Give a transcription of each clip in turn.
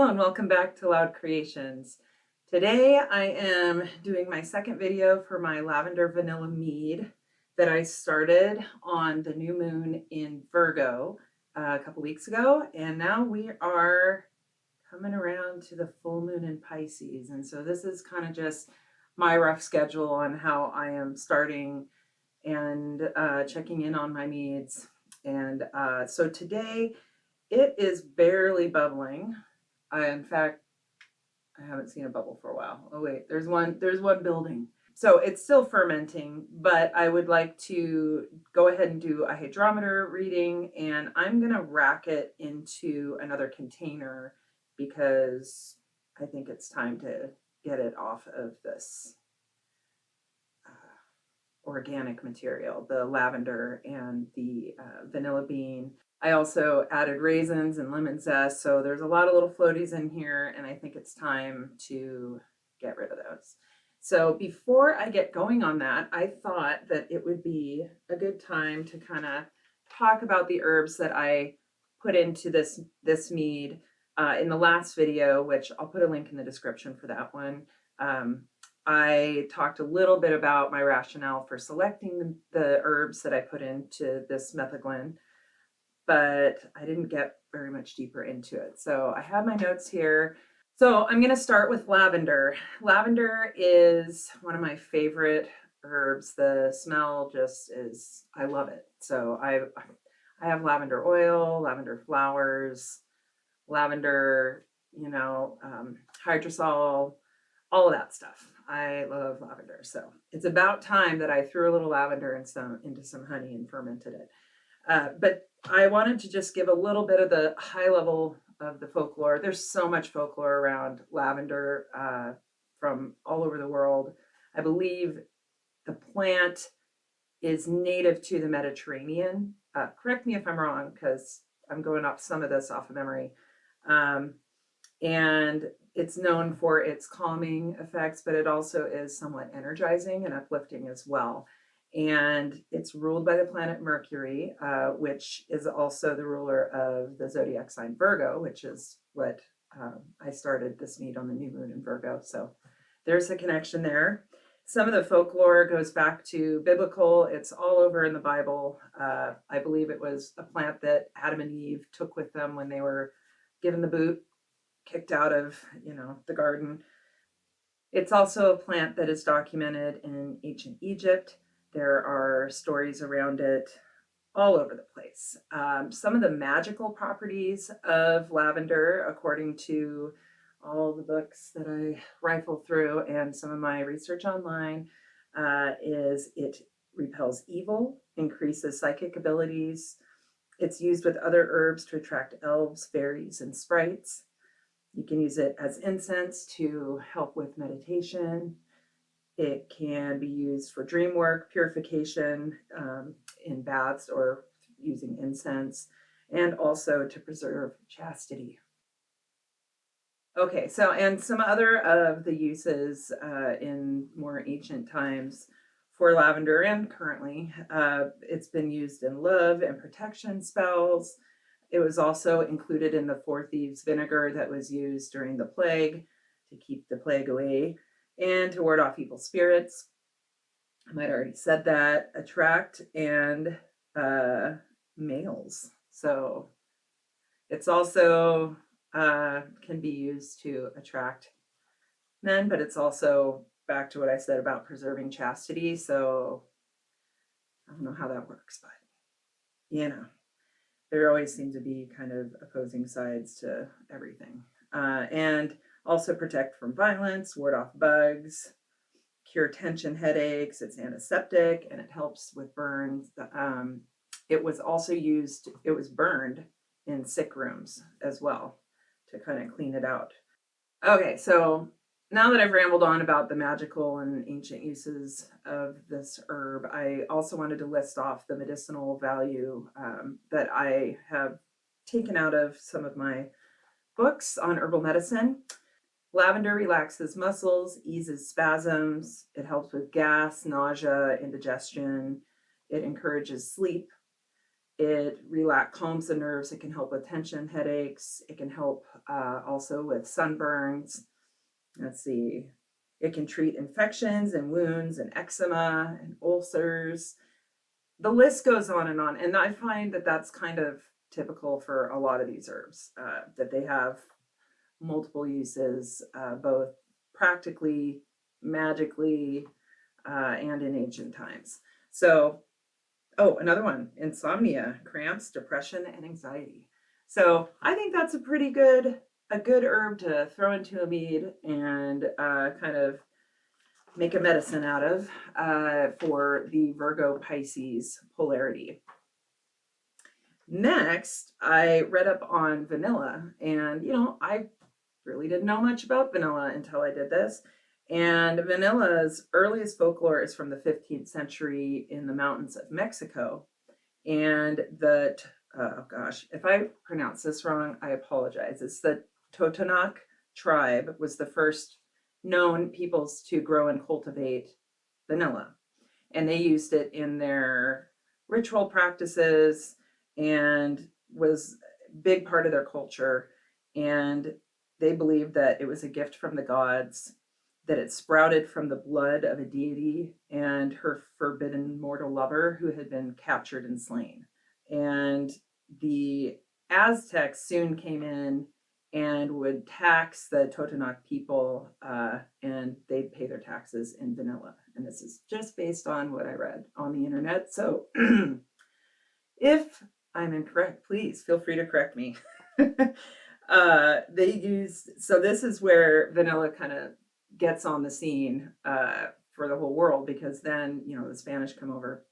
Hello and welcome back to Loud Creations. Today I am doing my second video for my lavender vanilla mead that I started on the new moon in Virgo a couple weeks ago, and now we are coming around to the full moon in Pisces. And so this is kind of just my rough schedule on how I am starting and checking in on my meads. And so today it is barely bubbling. In fact, I haven't seen a bubble for a while. Oh wait, there's one building. So it's still fermenting, but I would like to go ahead and do a hydrometer reading, and I'm gonna rack it into another container because I think it's time to get it off of this organic material, the lavender and the vanilla bean. I also added raisins and lemon zest, so there's a lot of little floaties in here, and I think it's time to get rid of those. So before I get going on that, I thought that it would be a good time to kind of talk about the herbs that I put into this mead in the last video, which I'll put a link in the description for that one. I talked a little bit about my rationale for selecting the herbs that I put into this metheglin, but I didn't get very much deeper into it. So I have my notes here. So I'm going to start with lavender. Lavender is one of my favorite herbs. The smell just is, I love it. So I have lavender oil, lavender flowers, lavender, hydrosol, all of that stuff. I love lavender. So it's about time that I threw a little lavender into some honey and fermented it. But I wanted to just give a little bit of the high level of the folklore. There's so much folklore around lavender from all over the world. I believe the plant is native to the Mediterranean. Correct me if I'm wrong, because I'm going off some of this off of memory. And it's known for its calming effects, but it also is somewhat energizing and uplifting as well. And it's ruled by the planet Mercury, which is also the ruler of the zodiac sign Virgo, which is what I started this mead on the new moon in Virgo. So there's a connection there. Some of the folklore goes back to biblical. It's all over in the Bible. I believe it was a plant that Adam and Eve took with them when they were given the boot, kicked out of, the garden. It's also a plant that is documented in ancient Egypt. There are stories around it all over the place. Some of the magical properties of lavender, according to all the books that I rifle through and some of my research online, is it repels evil, increases psychic abilities. It's used with other herbs to attract elves, fairies, and sprites. You can use it as incense to help with meditation. It can be used for dream work, purification in baths or using incense, and also to preserve chastity. Okay, so and some other of the uses in more ancient times for lavender and currently, it's been used in love and protection spells. It was also included in the four thieves vinegar that was used during the plague to keep the plague away and to ward off evil spirits. I might have already said that. Attract and males. So it's also can be used to attract men, but it's also back to what I said about preserving chastity. So I don't know how that works, but there always seem to be kind of opposing sides to everything. And also protect from violence, ward off bugs, cure tension headaches. It's antiseptic and it helps with burns. It was also used, it was burned in sick rooms as well to kind of clean it out. Okay, so now that I've rambled on about the magical and ancient uses of this herb, I also wanted to list off the medicinal value that I have taken out of some of my books on herbal medicine. Lavender relaxes muscles, eases spasms. It helps with gas, nausea, indigestion. It encourages sleep. It calms the nerves. It can help with tension, headaches. It can help also with sunburns. Let's see. It can treat infections and wounds and eczema and ulcers. The list goes on. And I find that that's kind of typical for a lot of these herbs, that they have multiple uses, both practically, magically, and in ancient times. So, oh, another one, insomnia, cramps, depression, and anxiety. So I think that's a good herb to throw into a mead and kind of make a medicine out of for the Virgo Pisces polarity. Next, I read up on vanilla, and I really didn't know much about vanilla until I did this. And vanilla's earliest folklore is from the 15th century in the mountains of Mexico. And oh gosh, if I pronounce this wrong, I apologize. It's the Totonac tribe was the first known peoples to grow and cultivate vanilla. And they used it in their ritual practices and was a big part of their culture. And they believed that it was a gift from the gods, that it sprouted from the blood of a deity and her forbidden mortal lover who had been captured and slain. And the Aztecs soon came in and would tax the Totonac people, and they'd pay their taxes in vanilla. And this is just based on what I read on the internet. So if I'm incorrect, please feel free to correct me. So this is where vanilla kind of gets on the scene for the whole world, because then, the Spanish come over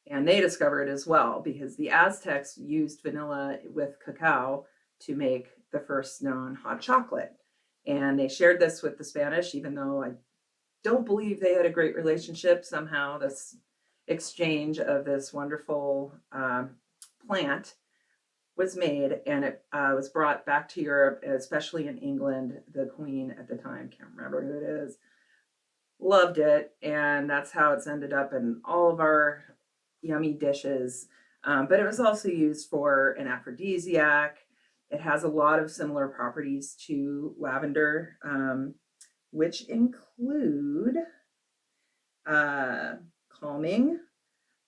and they discover it as well, because the Aztecs used vanilla with cacao to make the first known hot chocolate. And they shared this with the Spanish, even though I don't believe they had a great relationship. Somehow this exchange of this wonderful plant was made, and it was brought back to Europe, especially in England. The queen at the time, can't remember who it is, loved it, and that's how it's ended up in all of our yummy dishes. But it was also used for an aphrodisiac. It has a lot of similar properties to lavender, which include calming.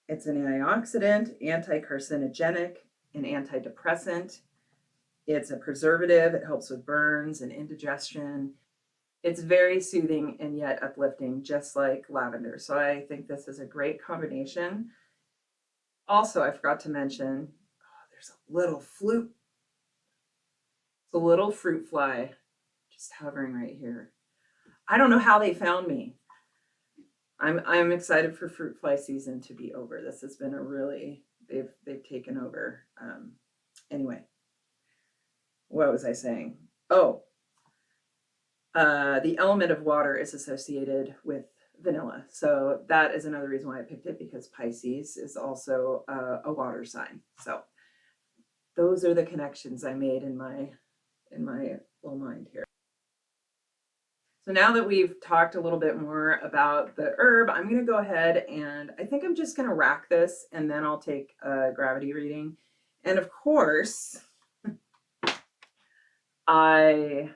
It's an antioxidant, anti-carcinogenic, an antidepressant. It's a preservative. It helps with burns and indigestion. It's very soothing and yet uplifting, just like lavender. So I think this is a great combination. Also, I forgot to mention, there's a little fruit fly just hovering right here. I don't know how they found me. I'm excited for fruit fly season to be over. This has been they've taken over. Anyway, what was I saying? Oh, the element of water is associated with vanilla. So that is another reason why I picked it, because Pisces is also a water sign. So those are the connections I made in my little mind here. So now that we've talked a little bit more about the herb, I'm going to go ahead and I think I'm just going to rack this, and then I'll take a gravity reading. And of course, I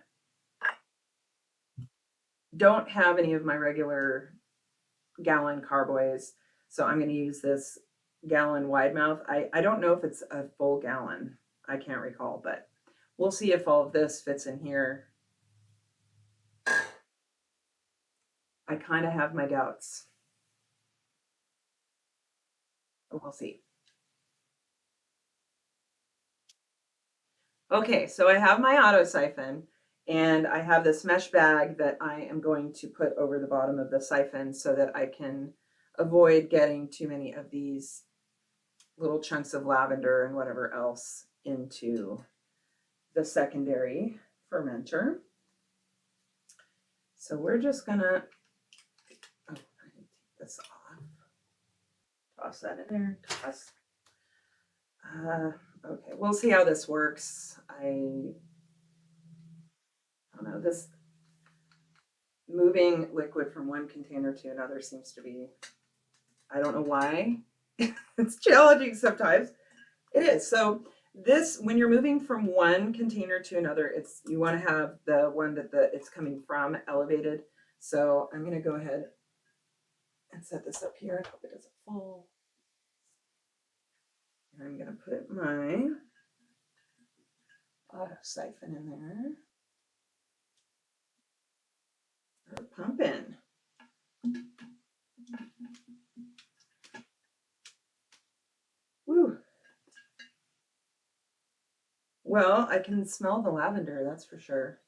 don't have any of my regular gallon carboys, so I'm going to use this gallon wide mouth. I don't know if it's a full gallon. I can't recall, but we'll see if all of this fits in here. I kind of have my doubts. We'll see. Okay, so I have my auto siphon, and I have this mesh bag that I am going to put over the bottom of the siphon so that I can avoid getting too many of these little chunks of lavender and whatever else into the secondary fermenter. So we're just gonna, I take this off, toss that in there, toss. Okay, we'll see how this works. I don't know, this moving liquid from one container to another seems to be, I don't know why, it's challenging sometimes. It is. So this, when you're moving from one container to another, you want to have the one that it's coming from elevated. So I'm going to go ahead and set this up here. I hope it doesn't fall. And I'm going to put my auto siphon in there. Start pumping. Woo. Well, I can smell the lavender, that's for sure.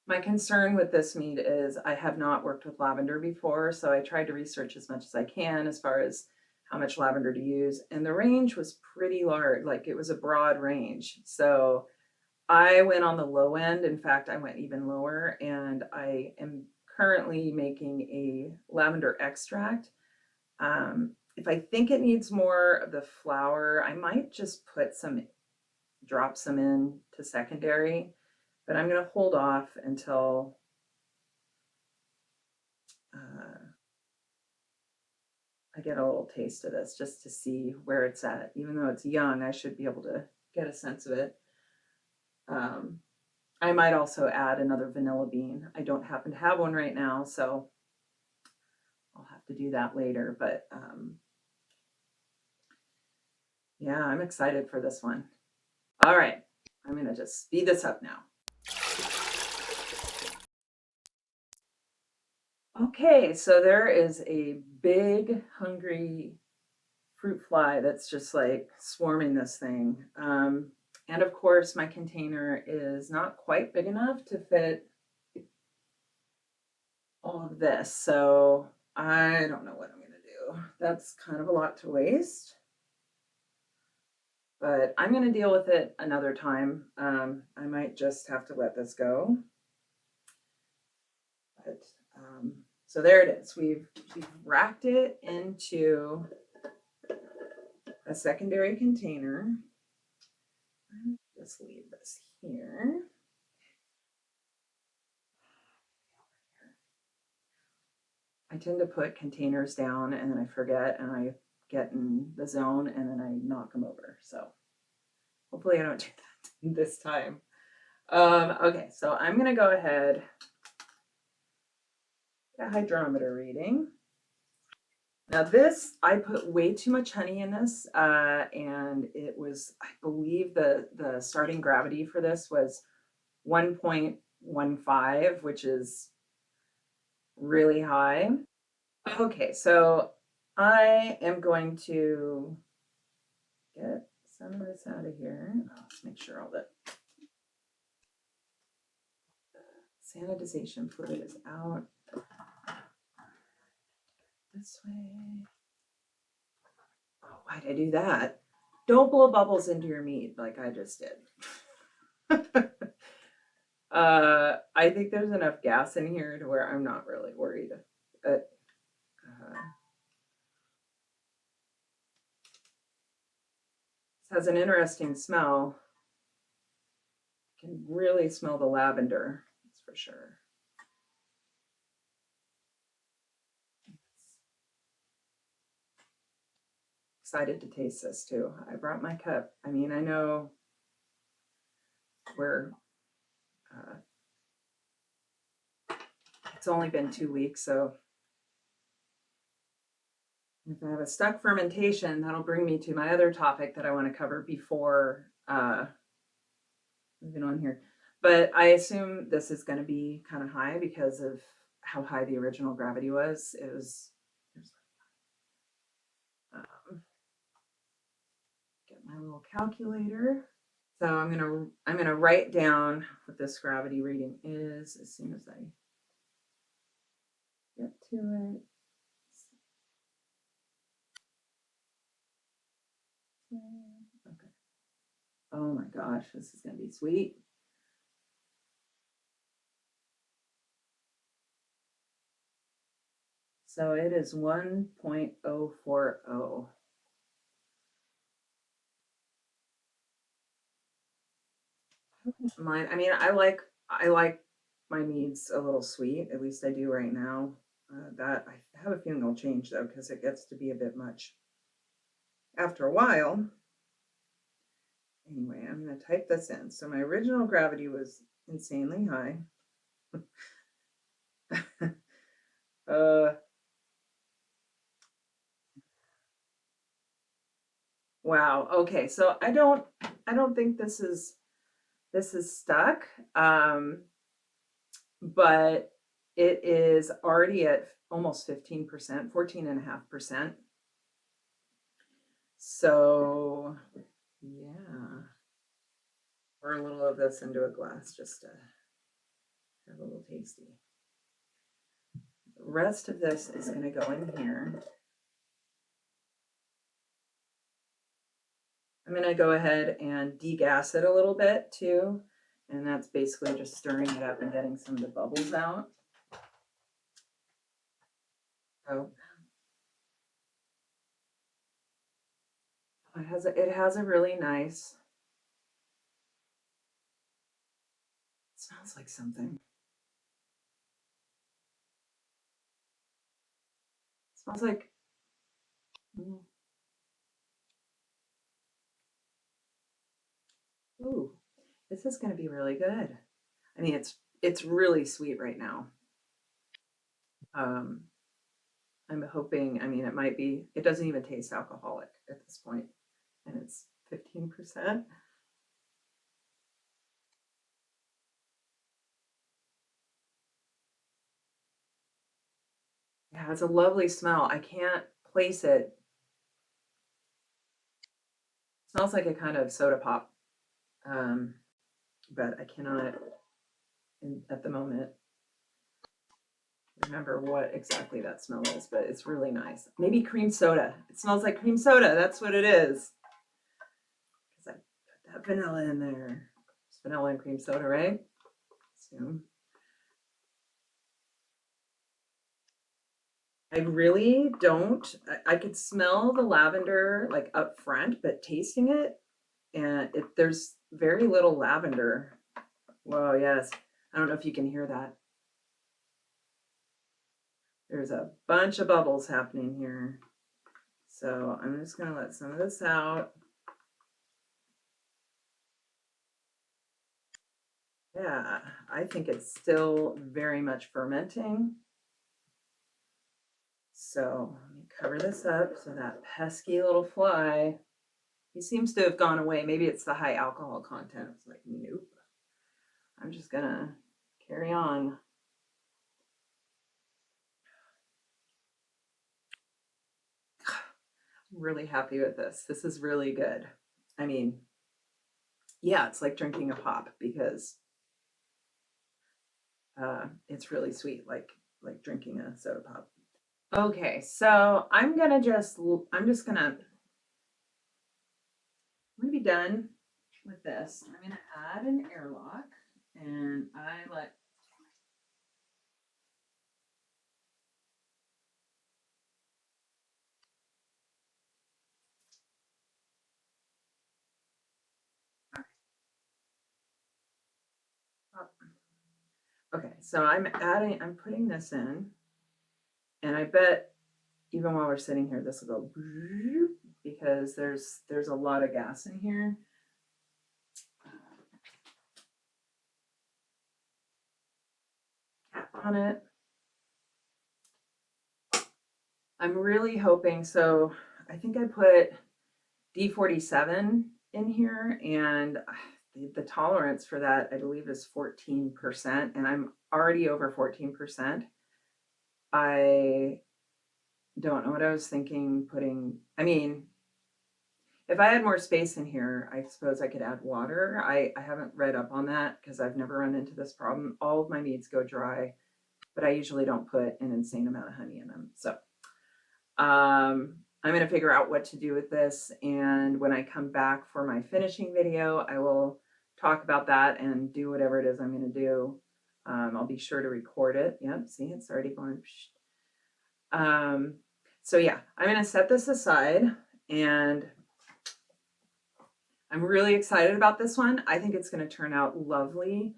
My concern with this mead is I have not worked with lavender before, so I tried to research as much as I can as far as how much lavender to use, and the range was pretty large, like it was a broad range. So I went on the low end. In fact, I went even lower, and I am currently making a lavender extract. If I think it needs more of the flower, I might just drop some in to secondary, but I'm going to hold off until I get a little taste of this, just to see where it's at. Even though it's young, I should be able to get a sense of it. I might also add another vanilla bean. I don't happen to have one right now, so I'll have to do that later. But yeah, I'm excited for this one. All right, I'm going to just speed this up now. Okay, so there is a big, hungry fruit fly that's just like swarming this thing. And of course, my container is not quite big enough to fit all of this. So I don't know what I'm going to do. That's kind of a lot to waste. But I'm going to deal with it another time. I might just have to let this go. But so there it is. We've racked it into a secondary container. Just leave this here. I tend to put containers down and then I forget and I get in the zone and then I knock them over. So hopefully I don't do that this time. Okay, so I'm going to go ahead, a hydrometer reading. Now this, I put way too much honey in this, and it was, I believe the starting gravity for this was 1.15, which is really high. Okay, so I am going to get some of this out of here. Let's make sure all the sanitization fluid is out. This way. Oh, why'd I do that? Don't blow bubbles into your meat like I just did. I think there's enough gas in here to where I'm not really worried. But this has an interesting smell. You can really smell the lavender, that's for sure. Excited to taste this too. I brought my cup. I mean, I know we're it's only been 2 weeks, so if I have a stuck fermentation, that'll bring me to my other topic that I want to cover before moving on here. But I assume this is going to be kind of high because of how high the original gravity was. It was get my little calculator. So I'm gonna write down what this gravity reading is as soon as I get to it. Okay. Oh my gosh, this is gonna be sweet. So it is 1.040. Mine, I mean, I like my meads a little sweet, at least I do right now. That I have a feeling will change though, because it gets to be a bit much after a while. Anyway, I'm going to type this in. So my original gravity was insanely high. Wow. Okay. So I don't think this is stuck. But it is already at almost 15%, 14.5%. So yeah, pour a little of this into a glass just to have a little tasty. The rest of this is going to go in here. I'm going to go ahead and degas it a little bit too. And that's basically just stirring it up and getting some of the bubbles out. Oh, it has a really nice, it smells like something. It smells like, ooh, this is going to be really good. I mean, it's really sweet right now. I'm hoping, I mean, it doesn't even taste alcoholic at this point, and it's 15%. Yeah, it's a lovely smell. I can't place it. It smells like a kind of soda pop, but I cannot, at the moment, remember what exactly that smell is, but it's really nice. Maybe cream soda. It smells like cream soda. That's what it is. Because I put that vanilla in there. It's vanilla and cream soda, right? So I really don't. I could smell the lavender like up front, but tasting it, and there's very little lavender. Whoa, yes. I don't know if you can hear that. There's a bunch of bubbles happening here. So I'm just going to let some of this out. Yeah, I think it's still very much fermenting. So let me cover this up so that pesky little fly, he seems to have gone away. Maybe it's the high alcohol content. It's like, nope. I'm just gonna carry on. I'm really happy with this. This is really good. I mean, yeah, it's like drinking a pop because it's really sweet, like drinking a soda pop. Okay, so I'm just gonna be done with this. I'm gonna add an airlock, and I let. Okay, so I'm putting this in, and I bet even while we're sitting here, this will go because there's a lot of gas in here. Cap on it. I'm really hoping, so I think I put D47 in here, and the tolerance for that, I believe, is 14%, and I'm already over 14%. I don't know what I was thinking putting, I mean, if I had more space in here, I suppose I could add water. I haven't read up on that because I've never run into this problem. All of my meads go dry, but I usually don't put an insane amount of honey in them. So I'm going to figure out what to do with this. And when I come back for my finishing video, I will talk about that and do whatever it is I'm going to do. I'll be sure to record it. Yep, see, it's already going. So yeah, I'm going to set this aside, and I'm really excited about this one. I think it's going to turn out lovely.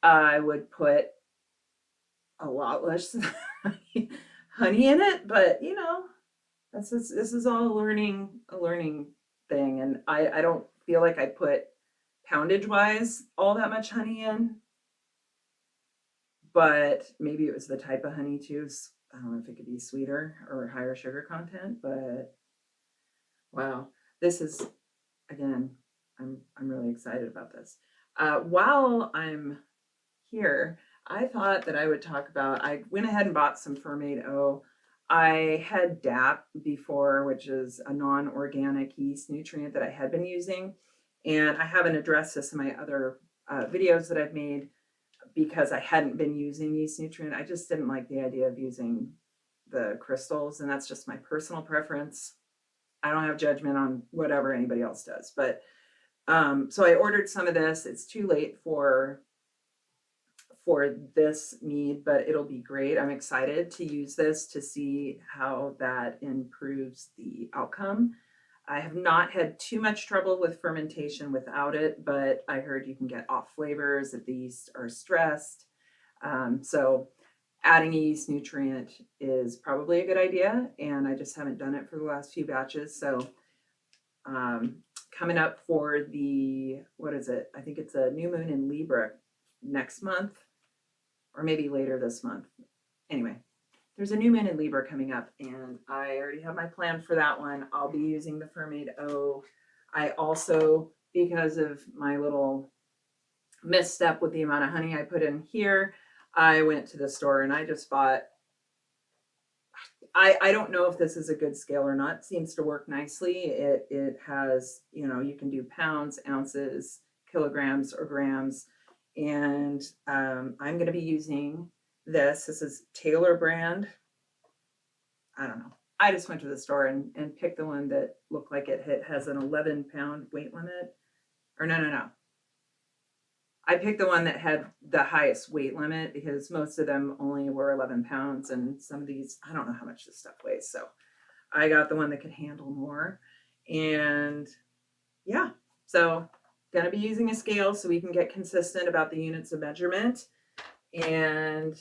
I would put a lot less honey in it, but this is all a learning thing, and I don't feel like I put poundage wise all that much honey in, but maybe it was the type of honey too. I don't know if it could be sweeter or higher sugar content, but wow, this is again, I'm really excited about this. While I'm here, I thought that I would talk about, I went ahead and bought some Fermaid O. I had DAP before, which is a non-organic yeast nutrient that I had been using. And I haven't addressed this in my other videos that I've made because I hadn't been using yeast nutrient. I just didn't like the idea of using the crystals, and that's just my personal preference. I don't have judgment on whatever anybody else does, but so I ordered some of this. It's too late for this mead, but it'll be great. I'm excited to use this to see how that improves the outcome. I have not had too much trouble with fermentation without it, but I heard you can get off flavors if the yeast are stressed. So adding a yeast nutrient is probably a good idea, and I just haven't done it for the last few batches. So coming up for the, what is it? I think it's a new moon in Libra next month, or maybe later this month. Anyway, there's a new moon in Libra coming up, and I already have my plan for that one. I'll be using the Fermaid O. I also, because of my little misstep with the amount of honey I put in here, I went to the store and I just bought, I don't know if this is a good scale or not. It seems to work nicely. It has, you can do pounds, ounces, kilograms, or grams. And I'm going to be using this. This is Taylor brand. I don't know. I just went to the store and picked the one that looked like it has an 11-pound weight limit. Or no. I picked the one that had the highest weight limit because most of them only were 11 pounds. And some of these, I don't know how much this stuff weighs. So I got the one that could handle more. And yeah, so going to be using a scale so we can get consistent about the units of measurement. And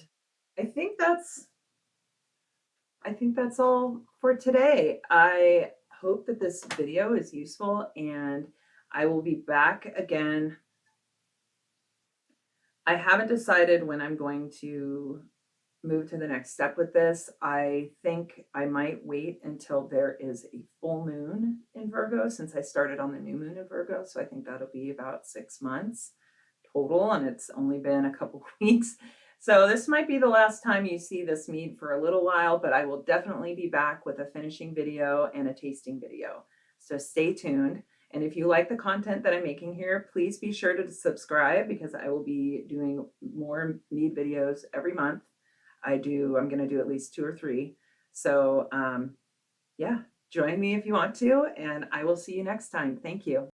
I think that's all for today. I hope that this video is useful, and I will be back again. I haven't decided when I'm going to move to the next step with this. I think I might wait until there is a full moon in Virgo, since I started on the new moon in Virgo. So I think that'll be about 6 months total, and it's only been a couple weeks. So this might be the last time you see this mead for a little while, but I will definitely be back with a finishing video and a tasting video. So stay tuned. And if you like the content that I'm making here, please be sure to subscribe, because I will be doing more mead videos every month. I'm going to do at least 2 or 3. So yeah, join me if you want to, and I will see you next time. Thank you.